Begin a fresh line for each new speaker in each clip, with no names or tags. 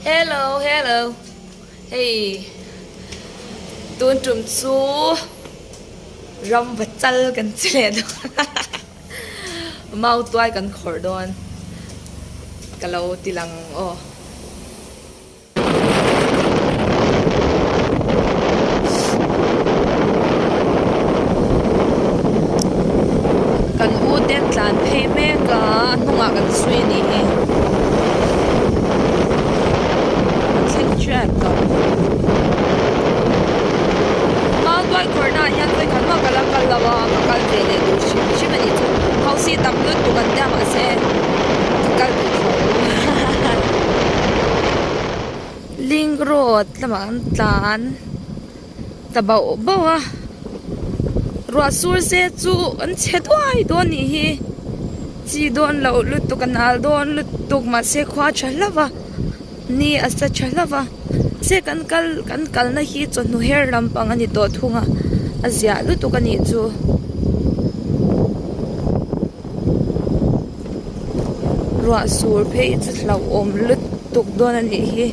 Hello, hello. Hey, tuôn trùm su rong vật chalกันเฉลดเมาตัวกันขอดอนกันเราตีลังโอกันอูเด็ดหลานเพย์แม่ก็นุ่งกันสวยนี่เช็คแจ็คกันมาตัวก่อนหน้ายังเคยขันมากันแล้วกันละว่ากันเจเนดูชิมันนี่จุเขาสีตำลึกตัวกันได้มาเซ่กันดูเขาลิงโรดละมันตานแต่เบาอะรัวสูเซจูอันเช็ดไว้ตัวนี้จีโดนเราลุดตุกันนาโดนลุดตุกมาเสขวาชัลละวะนี่อาจจะชัลละวะเสกันกัลนะฮีจนหนูเฮร์ลำปังอันนี้ตัวทุ่งอ่ะอาเซียลุดตุกันนี่จูรัวสูเพย์จุดเราอมลุดตุกโดนอันนี้ฮี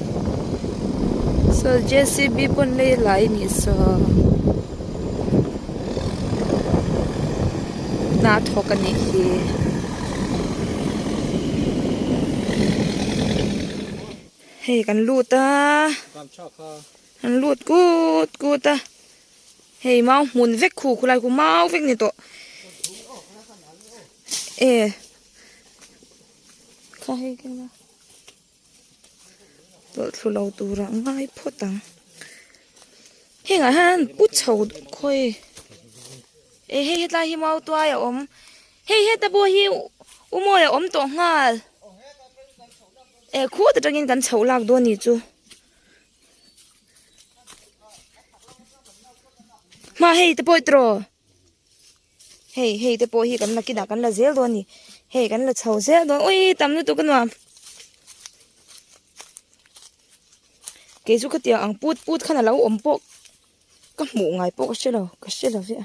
โซเจสบีปนเลยไหลนี่ซอน่าทอกันนี่ฮีเฮ้กันลูดตากันลูดกูตาเฮ้เมาหมุนเวกขู่คุไรกูเมาเวกนี่ตัวข้าให้กันนะตัวทุเราตัวรังง่ายพอตังเฮ้งอ่ะฮันปุ๊บเฉาค่อยเฮ้ตาหิมเอาตัวอย่าอมเฮ้ตาบัวหิวอุโมอย่าอมตัวง่ายคู่แต่จะกินกันเฉาหลักตัวนี้จูมาเฮ้ตะโปยตรอเฮ้ตะโปยกันละกินกันละเซลตัวนี้เฮ้กันละเฉาเซลตัวโอ้ยตำนึกตัวกันว่าเกจุกเตียงอังพูดขนาดเราอมปกก็หมูไงปกก็เชื่อเราเสีย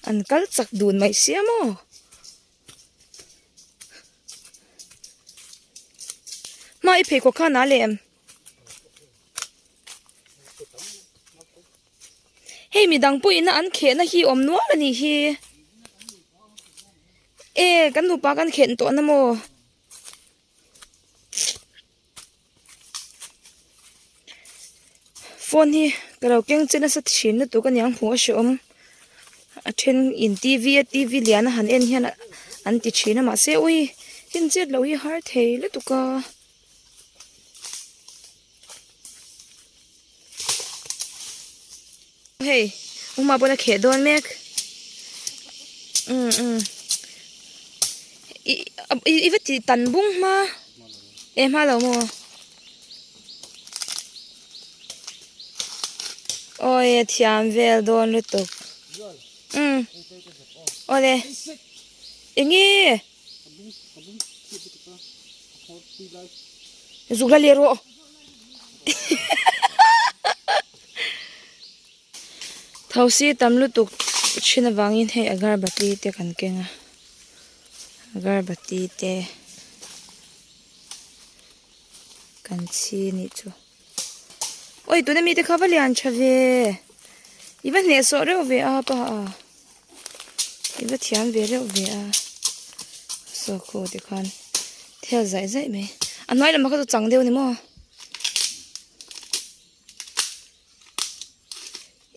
อันกัลจักดูนไม่เสียมั้งมาอีเพกข้านาเลมเฮ้มีดังปุยนะอันเขนนะฮีอมนัวละนี่ฮีกันหนูปากันเข็นตัวนะโมโฟนที่เราเก่งจนสัตว์ชินตัวกันยังหัวชมเช่นอินทีวีเลียนหันเอ็นเฮียนอันติชินมาเสียอุ้ยหินเจ็ดเราฮีฮาร์ทเฮเลยตัวก็เฮ้ยมึงมาบนเขตโดนเมกอีวัดที่ตันบุ้งมามาแล้วโมโอ้ยที่อันเวลโดนลุตุกโอ้เลยอย่างงี้สุกละเลียร์วเท่าสิตำลุตุกชินวังอินให้อากาศบัดนี้เตะกันเก่งอ่ะอากาศบัดนี้เตะกันชีนี่จูโอ้ยตัวนี้มีแต่ข้าวเลียนชาเวอีวันเนี่ยสอเร็วเวอาป่ะอีวันที่อันเวเร็วเวอาสอโคเด็กคนเที่ยวใจไหมอันน้อยแล้วมันก็จะจังเดียวนี่มั้ง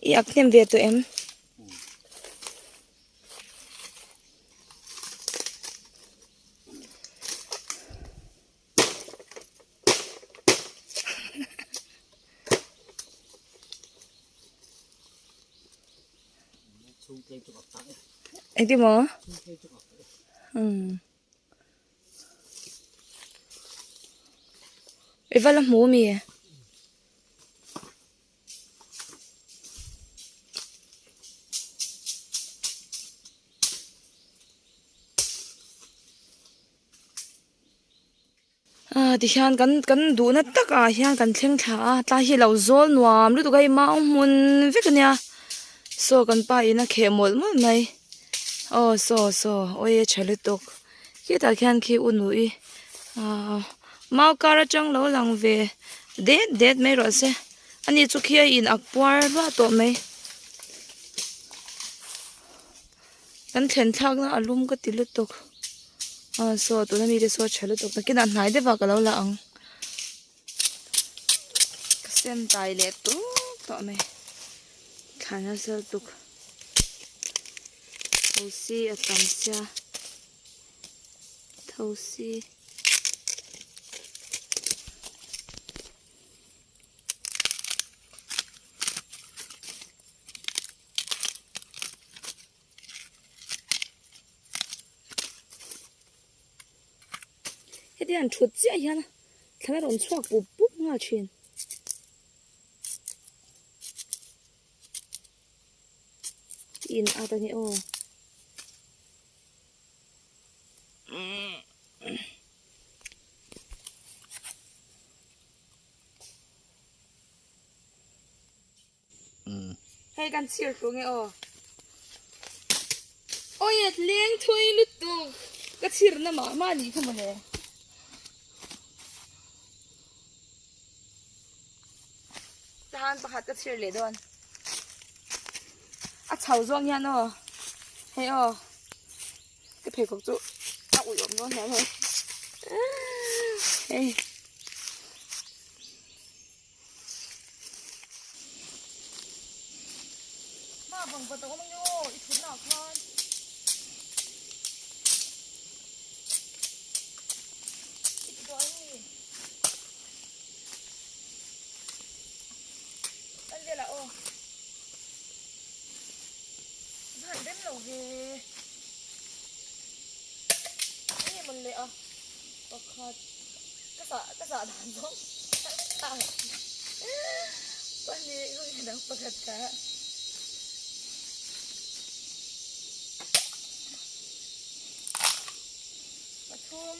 อีอักเนี่ยเวตัวไอ้ที่หมอไอ้วันละหมูมีดิฉันกันดูนัดตะกาเฮียนกันเชียงขาตาเฮียเราโซนวามรู้ตัวไอ้มามุนฟิกเนี่ยโซกันไปนะเขมหมดมั้งไหน oh so oi chale tok ki ta khan ki unui mau kara chang lo lang ve det mai ro se ani chu khia in akpar ba to mai kan thlen thak na alum ka tilu tok so to na mi re so chale tok na kin an nai de ba ka lo la ang sen tai le tu to mai khana sa tuk thausi atam sia thausi hedi an thut sia hian thana ron chuak pu pu nga thin in atani o hey kan sir ru nge o oi at leng thui lu tu ka sir na ma ni khama he tahan pakhat ka sir le don a chau zong yan o hey o cái phê cục chú áo ủi ổn con thôi hey mà bằng vật tao không nhô ít thứ nào con ít đói gì anh về là ô hẳn đến lẩu vềมันเลยก็ขาดก็สะด่านต้องตายวันนี้ก็ยังดังประกาศกะปทุม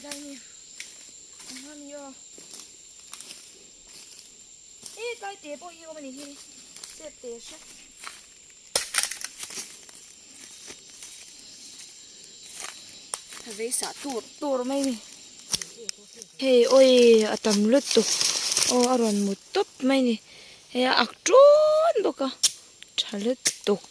ได้นี่ทำอยู่该叠不一我们你去这叠是为啥多没呢嘿oi atam lutu o aron mutop mai ni he aktron boka chalet tok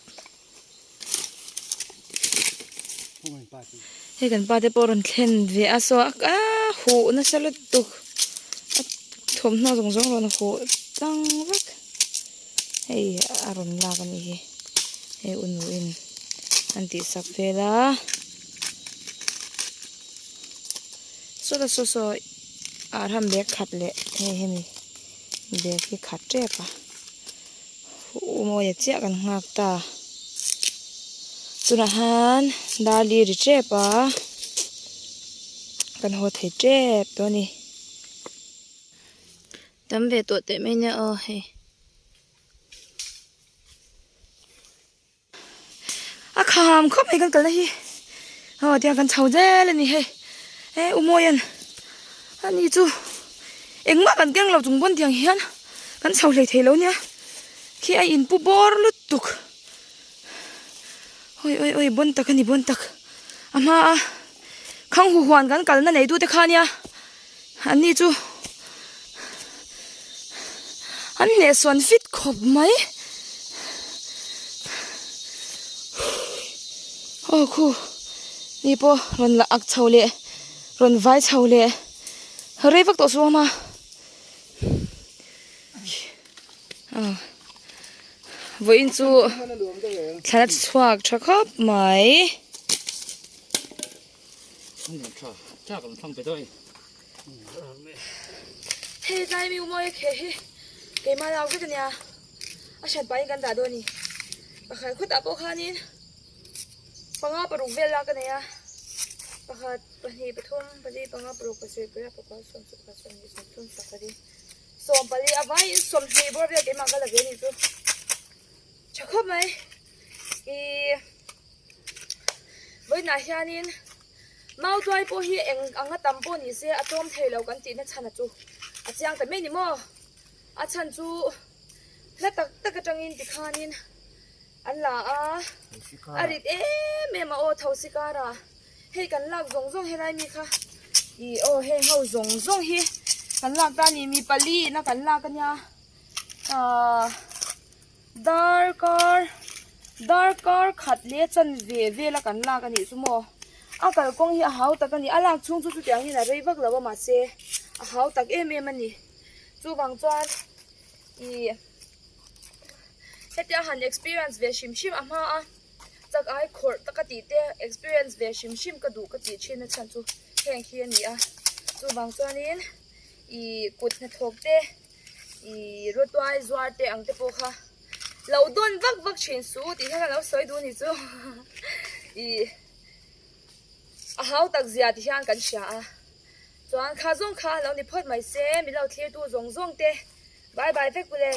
he kan pa de poron thlen ve aso a hu na salut tok thom na jong jong ron hu tang vak hey aron la kan hi he unu in anti sak vela so arham bek khat le he hemi bek ki khat tre pa mo ya che kan ngak ta turahan dali ri tre pa kan ho thei tre to ni tam ve to te me ne o he a kham khop mai kan kal hi ho tia kan chau je le ni he he umoyan ani chu engma kan keng lo chung bon tiang hian kan chau hlei thei lo nia khi ai in pu bor lut tuk oi bon tak ani bon tak ama khang hu huan kan kal na nei tu te kha nia ani chu an ne son fit khop mai khu ni po ron la ak chaule ron vai chaule rei vak to so ma voin chu thlat chuak tha khop mai
cha còn phong phải thôi
he dai mi moi khe he ke ma law ke nya a shat bai kan da do ni pakhat khut apo khanin panga paruk vel la kan ya pakhat pani pathum pali panga paruk pa se pra pakha som su ka som ni som thun sakari som pali avai som ni bor ve ke ma ka lage ni chu chakho mai voi na hianin mau tuai po hi anga tam po ni se atom thelo kan ti na chana chu a chiang ta me ni mo a chan chu la tak tak atangin ti khanin an la a arit me ma o thau sikara he kan lak zong zong he lai mi kha I o he ho zong zong hi kan lak ta ni mi pali na kan lak kanya darker khat le chan ve la kan lak ani chu mo a kal kong hi a hau tak ani alak chung chu tiang ni na rei vak lawa ma se a hau tak em ani chu bang chuan I hetia han experience ve shim shim ama a chak ai khor takati te experience ve shim shim ka du ka ti china chan chu heng hi ani a chu bang chuan in I kut na thok te I rotwai zwar te ang te po kha lo don vak chin su ti kha lo soi du ni chu I a hau tak zia ti hian kan sha a chuan kha zong kha lo ni phot mai se mi lo thlir tu zong zong te bye bye vek pule